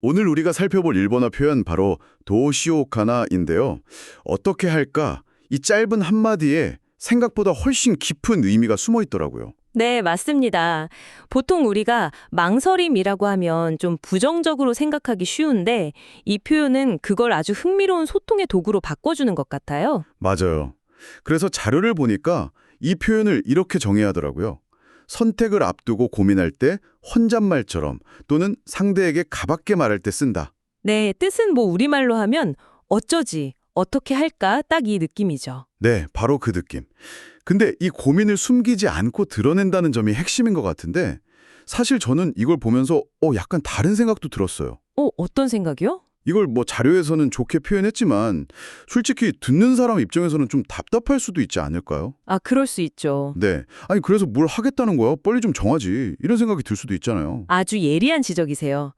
오늘 우리가 살펴볼 일본어 표현 바로 도시오카나인데요. 어떻게 할까? 이 짧은 한마디에 생각보다 훨씬 깊은 의미가 숨어 있더라고요. 네, 맞습니다. 보통 우리가 망설임이라고 하면 좀 부정적으로 생각하기 쉬운데 이 표현은 그걸 아주 흥미로운 소통의 도구로 바꿔주는 것 같아요. 맞아요. 그래서 자료를 보니까 이 표현을 이렇게 정의하더라고요. 선택을 앞두고 고민할 때 혼잣말처럼 또는 상대에게 가볍게 말할 때 쓴다. 네, 뜻은 뭐 우리말로 하면 어쩌지, 어떻게 할까 딱 이 느낌이죠. 네, 바로 그 느낌. 근데 이 고민을 숨기지 않고 드러낸다는 점이 핵심인 것 같은데 사실 저는 이걸 보면서 약간 다른 생각도 들었어요. 어떤 생각이요? 이걸 뭐 자료에서는 좋게 표현했지만 솔직히 듣는 사람 입장에서는 좀 답답할 수도 있지 않을까요? 아, 그럴 수 있죠. 네. 아니 그래서 뭘 하겠다는 거야? 빨리 좀 정하지. 이런 생각이 들 수도 있잖아요. 아주 예리한 지적이세요.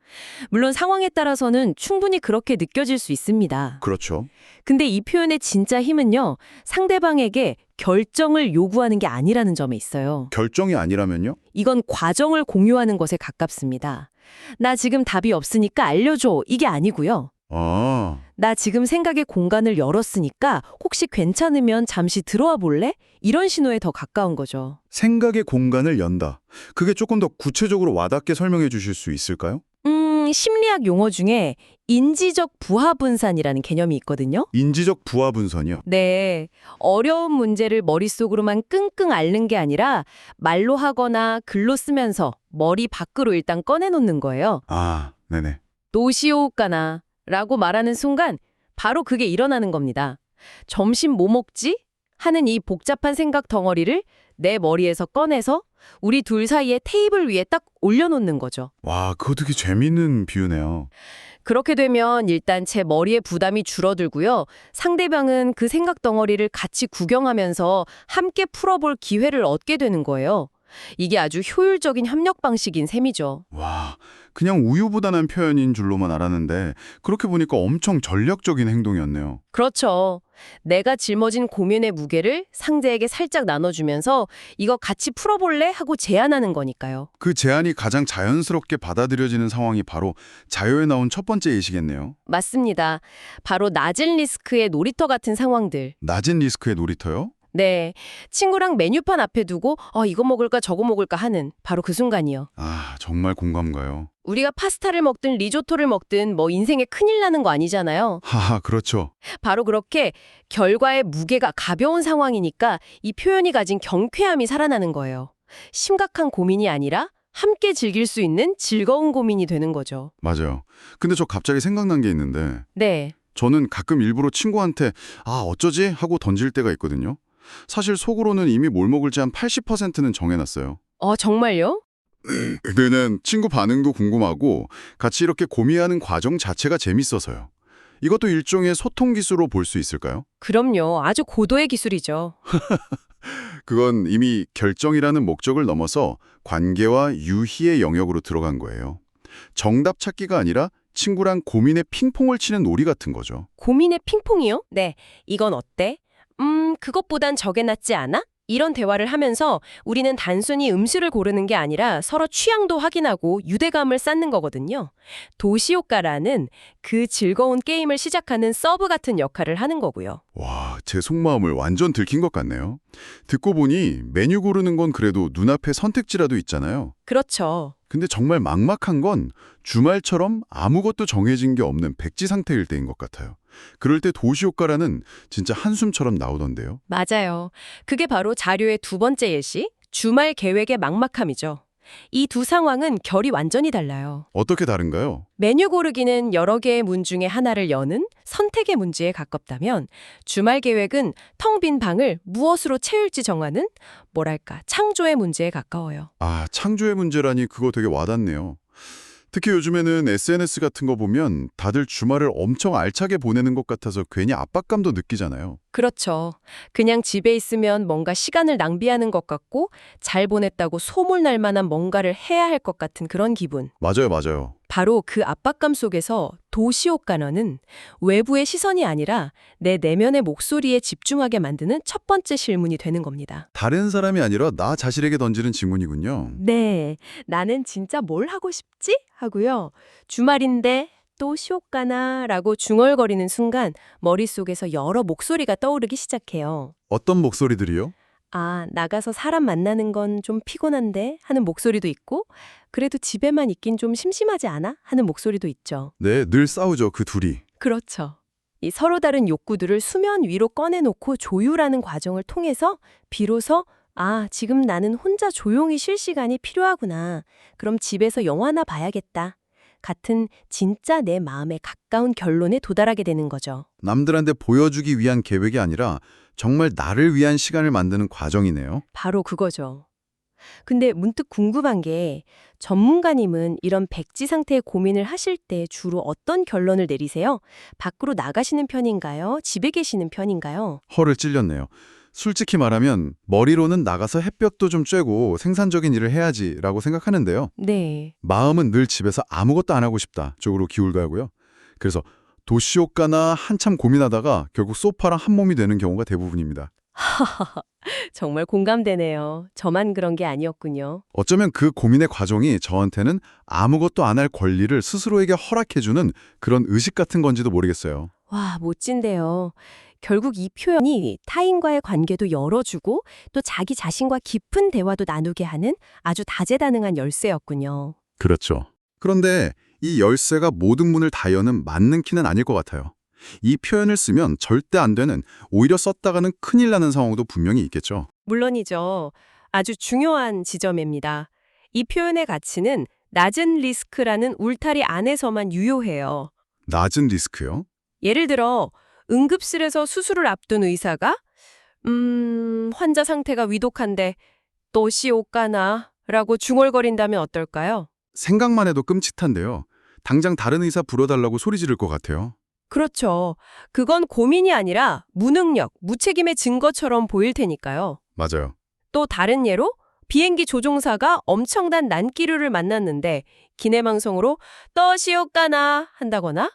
물론 상황에 따라서는 충분히 그렇게 느껴질 수 있습니다. 그렇죠. 근데 이 표현의 진짜 힘은요, 상대방에게 결정을 요구하는 게 아니라는 점에 있어요. 결정이 아니라면요? 이건 과정을 공유하는 것에 가깝습니다. 나 지금 답이 없으니까 알려줘. 이게 아니고요. 아, 나 지금 생각의 공간을 열었으니까 혹시 괜찮으면 잠시 들어와 볼래? 이런 신호에 더 가까운 거죠. 생각의 공간을 연다. 그게 조금 더 구체적으로 와닿게 설명해 주실 수 있을까요? 심리학 용어 중에 인지적 부하 분산이라는 개념이 있거든요. 인지적 부하 분선이요. 네. 어려운 문제를 머릿속으로만 끙끙 앓는 게 아니라 말로 하거나 글로 쓰면서 머리 밖으로 일단 꺼내놓는 거예요. 아, 네네. 도시오가나 라고 말하는 순간 바로 그게 일어나는 겁니다. 점심 뭐 먹지? 하는 이 복잡한 생각 덩어리를 내 머리에서 꺼내서 우리 둘 사이에 테이블 위에 딱 올려놓는 거죠. 와, 그거 되게 재밌는 비유네요. 그렇게 되면 일단 제 머리의 부담이 줄어들고요. 상대방은 그 생각 덩어리를 같이 구경하면서 함께 풀어볼 기회를 얻게 되는 거예요. 이게 아주 효율적인 협력 방식인 셈이죠. 와, 그냥 우유부단한 표현인 줄로만 알았는데 그렇게 보니까 엄청 전략적인 행동이었네요. 그렇죠. 내가 짊어진 고민의 무게를 상대에게 살짝 나눠주면서 이거 같이 풀어볼래? 하고 제안하는 거니까요. 그 제안이 가장 자연스럽게 받아들여지는 상황이 바로 자료에 나온 첫 번째 예시겠네요. 맞습니다. 바로 낮은 리스크의 놀이터 같은 상황들. 낮은 리스크의 놀이터요? 네. 친구랑 메뉴판 앞에 두고 이거 먹을까 저거 먹을까 하는 바로 그 순간이요. 아, 정말 공감 가요. 우리가 파스타를 먹든 리조토를 먹든 뭐 인생에 큰일 나는 거 아니잖아요. 하하, 그렇죠. 바로 그렇게 결과의 무게가 가벼운 상황이니까 이 표현이 가진 경쾌함이 살아나는 거예요. 심각한 고민이 아니라 함께 즐길 수 있는 즐거운 고민이 되는 거죠. 맞아요. 근데 저 갑자기 생각난 게 있는데 네. 저는 가끔 일부러 친구한테 어쩌지? 하고 던질 때가 있거든요. 사실 속으로는 이미 뭘 먹을지 한 80%는 정해놨어요. 정말요? 그때는 친구 반응도 궁금하고 같이 이렇게 고민하는 과정 자체가 재밌어서요. 이것도 일종의 소통 기술로 볼 수 있을까요? 그럼요. 아주 고도의 기술이죠. 그건 이미 결정이라는 목적을 넘어서 관계와 유희의 영역으로 들어간 거예요. 정답 찾기가 아니라 친구랑 고민의 핑퐁을 치는 놀이 같은 거죠. 고민의 핑퐁이요? 네. 이건 어때? 그것보단 저게 낫지 않아? 이런 대화를 하면서 우리는 단순히 음식을 고르는 게 아니라 서로 취향도 확인하고 유대감을 쌓는 거거든요. 도시효과라는 그 즐거운 게임을 시작하는 서브 같은 역할을 하는 거고요. 와, 제 속마음을 완전 들킨 것 같네요. 듣고 보니 메뉴 고르는 건 그래도 눈앞에 선택지라도 있잖아요. 그렇죠. 근데 정말 막막한 건 주말처럼 아무것도 정해진 게 없는 백지 상태일 때인 것 같아요. 그럴 때 도시효과라는 진짜 한숨처럼 나오던데요. 맞아요. 그게 바로 자료의 두 번째 예시, 주말 계획의 막막함이죠. 이 두 상황은 결이 완전히 달라요. 어떻게 다른가요? 메뉴 고르기는 여러 개의 문 중에 하나를 여는 선택의 문제에 가깝다면 주말 계획은 텅 빈 방을 무엇으로 채울지 정하는 뭐랄까 창조의 문제에 가까워요. 창조의 문제라니 그거 되게 와닿네요. 특히 요즘에는 SNS 같은 거 보면 다들 주말을 엄청 알차게 보내는 것 같아서 괜히 압박감도 느끼잖아요. 그렇죠. 그냥 집에 있으면 뭔가 시간을 낭비하는 것 같고 잘 보냈다고 소문날 만한 뭔가를 해야 할 것 같은 그런 기분. 맞아요, 맞아요. 바로 그 압박감 속에서 도시옥간어는 외부의 시선이 아니라 내 내면의 목소리에 집중하게 만드는 첫 번째 실문이 되는 겁니다. 다른 사람이 아니라 나 자신에게 던지는 질문이군요. 네, 나는 진짜 뭘 하고 싶지? 하고요. 주말인데 또 시옥가나? 라고 중얼거리는 순간 머릿속에서 여러 목소리가 떠오르기 시작해요. 어떤 목소리들이요? 아, 나가서 사람 만나는 건 좀 피곤한데? 하는 목소리도 있고, 그래도 집에만 있긴 좀 심심하지 않아? 하는 목소리도 있죠. 네, 늘 싸우죠, 그 둘이. 그렇죠. 이 서로 다른 욕구들을 수면 위로 꺼내놓고 조율하는 과정을 통해서 비로소 아, 지금 나는 혼자 조용히 쉴 시간이 필요하구나. 그럼 집에서 영화나 봐야겠다. 같은 진짜 내 마음에 가까운 결론에 도달하게 되는 거죠. 남들한테 보여주기 위한 계획이 아니라 정말 나를 위한 시간을 만드는 과정이네요. 바로 그거죠. 근데 문득 궁금한 게 전문가님은 이런 백지 상태의 고민을 하실 때 주로 어떤 결론을 내리세요? 밖으로 나가시는 편인가요? 집에 계시는 편인가요? 허를 찔렸네요. 솔직히 말하면 머리로는 나가서 햇볕도 좀 쬐고 생산적인 일을 해야지라고 생각하는데요. 네. 마음은 늘 집에서 아무것도 안 하고 싶다 쪽으로 기울가고요. 그래서 도시옥가나 한참 고민하다가 결국 소파랑 한 몸이 되는 경우가 대부분입니다. 정말 공감되네요. 저만 그런 게 아니었군요. 어쩌면 그 고민의 과정이 저한테는 아무것도 안 할 권리를 스스로에게 허락해주는 그런 의식 같은 건지도 모르겠어요. 와, 멋진데요. 결국 이 표현이 타인과의 관계도 열어주고 또 자기 자신과 깊은 대화도 나누게 하는 아주 다재다능한 열쇠였군요. 그렇죠. 그런데 이 열쇠가 모든 문을 다 여는 맞는 키는 아닐 것 같아요. 이 표현을 쓰면 절대 안 되는, 오히려 썼다가는 큰일 나는 상황도 분명히 있겠죠. 물론이죠. 아주 중요한 지점입니다. 이 표현의 가치는 낮은 리스크라는 울타리 안에서만 유효해요. 낮은 리스크요? 예를 들어 응급실에서 수술을 앞둔 의사가 환자 상태가 위독한데 또시 옷가나? 라고 중얼거린다면 어떨까요? 생각만 해도 끔찍한데요. 당장 다른 의사 불러달라고 소리 지를 것 같아요. 그렇죠. 그건 고민이 아니라 무능력, 무책임의 증거처럼 보일 테니까요. 맞아요. 또 다른 예로 비행기 조종사가 엄청난 난기류를 만났는데 기내방송으로 떠시오까나 한다거나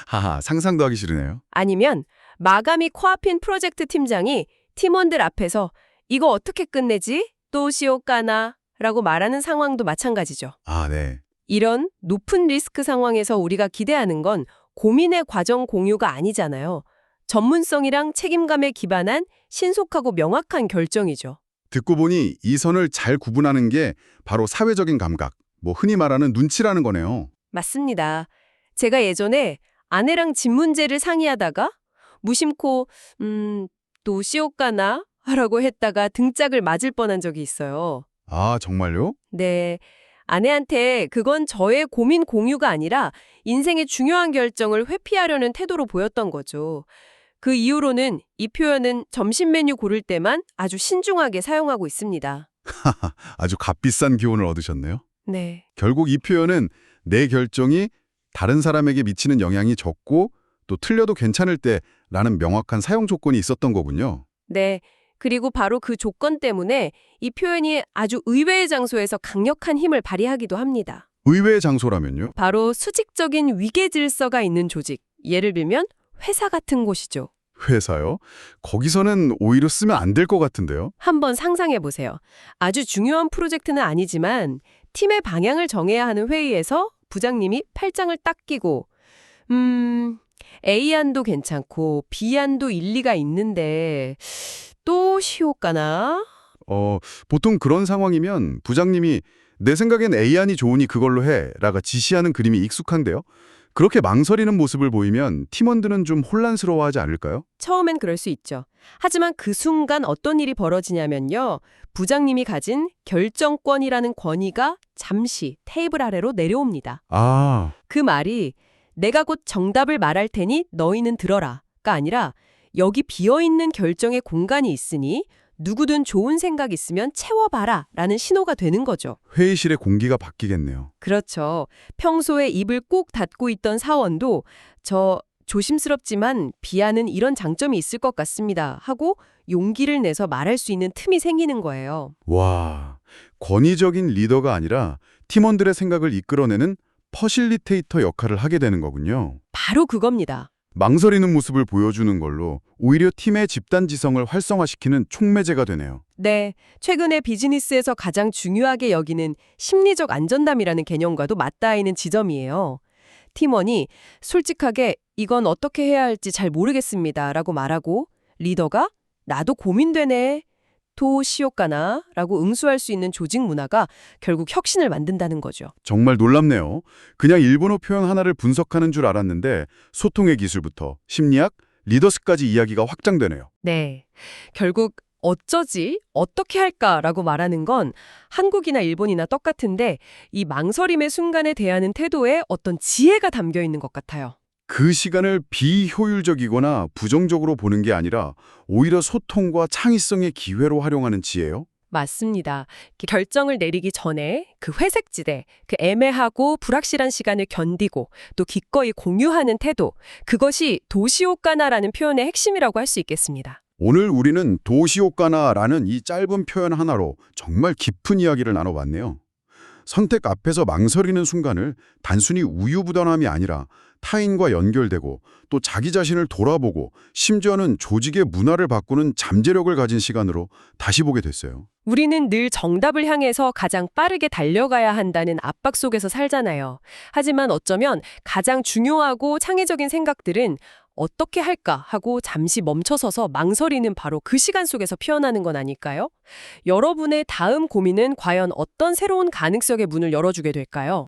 하하, 상상도 하기 싫으네요. 아니면 마가미 코아핀 프로젝트 팀장이 팀원들 앞에서 이거 어떻게 끝내지? 또시오까나 라고 말하는 상황도 마찬가지죠. 아, 네. 이런 높은 리스크 상황에서 우리가 기대하는 건 고민의 과정 공유가 아니잖아요. 전문성이랑 책임감에 기반한 신속하고 명확한 결정이죠. 듣고 보니 이 선을 잘 구분하는 게 바로 사회적인 감각, 흔히 말하는 눈치라는 거네요. 맞습니다. 제가 예전에 아내랑 집 문제를 상의하다가 무심코 도시오까나? 라고 했다가 등짝을 맞을 뻔한 적이 있어요. 아, 정말요? 네. 아내한테 그건 저의 고민 공유가 아니라 인생의 중요한 결정을 회피하려는 태도로 보였던 거죠. 그 이후로는 이 표현은 점심 메뉴 고를 때만 아주 신중하게 사용하고 있습니다. 아주 값비싼 교훈을 얻으셨네요. 네. 결국 이 표현은 내 결정이 다른 사람에게 미치는 영향이 적고 또 틀려도 괜찮을 때라는 명확한 사용 조건이 있었던 거군요. 네. 그리고 바로 그 조건 때문에 이 표현이 아주 의외의 장소에서 강력한 힘을 발휘하기도 합니다. 의외의 장소라면요? 바로 수직적인 위계 질서가 있는 조직, 예를 들면 회사 같은 곳이죠. 회사요? 거기서는 오히려 쓰면 안 될 것 같은데요? 한번 상상해 보세요. 아주 중요한 프로젝트는 아니지만 팀의 방향을 정해야 하는 회의에서 부장님이 팔짱을 딱 끼고 A안도 괜찮고 B안도 일리가 있는데 또 시효가나? 보통 그런 상황이면 부장님이 내 생각엔 A안이 좋으니 그걸로 해 라가 지시하는 그림이 익숙한데요. 그렇게 망설이는 모습을 보이면 팀원들은 좀 혼란스러워하지 않을까요? 처음엔 그럴 수 있죠. 하지만 그 순간 어떤 일이 벌어지냐면요. 부장님이 가진 결정권이라는 권위가 잠시 테이블 아래로 내려옵니다. 아, 그 말이 내가 곧 정답을 말할 테니 너희는 들어라가 아니라 여기 비어있는 결정의 공간이 있으니 누구든 좋은 생각 있으면 채워봐라 라는 신호가 되는 거죠. 회의실의 공기가 바뀌겠네요. 그렇죠. 평소에 입을 꼭 닫고 있던 사원도 저 조심스럽지만 비아는 이런 장점이 있을 것 같습니다 하고 용기를 내서 말할 수 있는 틈이 생기는 거예요. 와, 권위적인 리더가 아니라 팀원들의 생각을 이끌어내는 퍼실리테이터 역할을 하게 되는 거군요. 바로 그겁니다. 망설이는 모습을 보여주는 걸로 오히려 팀의 집단 지성을 활성화시키는 촉매제가 되네요. 네, 최근에 비즈니스에서 가장 중요하게 여기는 심리적 안전감이라는 개념과도 맞닿아있는 지점이에요. 팀원이 솔직하게 이건 어떻게 해야 할지 잘 모르겠습니다 라고 말하고 리더가 나도 고민되네, 도시효과나 라고 응수할 수 있는 조직 문화가 결국 혁신을 만든다는 거죠. 정말 놀랍네요. 그냥 일본어 표현 하나를 분석하는 줄 알았는데 소통의 기술부터 심리학, 리더스까지 이야기가 확장되네요. 네, 결국 어쩌지, 어떻게 할까라고 말하는 건 한국이나 일본이나 똑같은데 이 망설임의 순간에 대하는 태도에 어떤 지혜가 담겨 있는 것 같아요. 그 시간을 비효율적이거나 부정적으로 보는 게 아니라 오히려 소통과 창의성의 기회로 활용하는 지혜요? 맞습니다. 결정을 내리기 전에 그 회색지대, 그 애매하고 불확실한 시간을 견디고 또 기꺼이 공유하는 태도, 그것이 도시오카나라는 표현의 핵심이라고 할 수 있겠습니다. 오늘 우리는 도시효과나라는 이 짧은 표현 하나로 정말 깊은 이야기를 나눠봤네요. 선택 앞에서 망설이는 순간을 단순히 우유부단함이 아니라 타인과 연결되고 또 자기 자신을 돌아보고 심지어는 조직의 문화를 바꾸는 잠재력을 가진 시간으로 다시 보게 됐어요. 우리는 늘 정답을 향해서 가장 빠르게 달려가야 한다는 압박 속에서 살잖아요. 하지만 어쩌면 가장 중요하고 창의적인 생각들은 어떻게 할까 하고 잠시 멈춰서서 망설이는 바로 그 시간 속에서 피어나는 건 아닐까요? 여러분의 다음 고민은 과연 어떤 새로운 가능성의 문을 열어주게 될까요?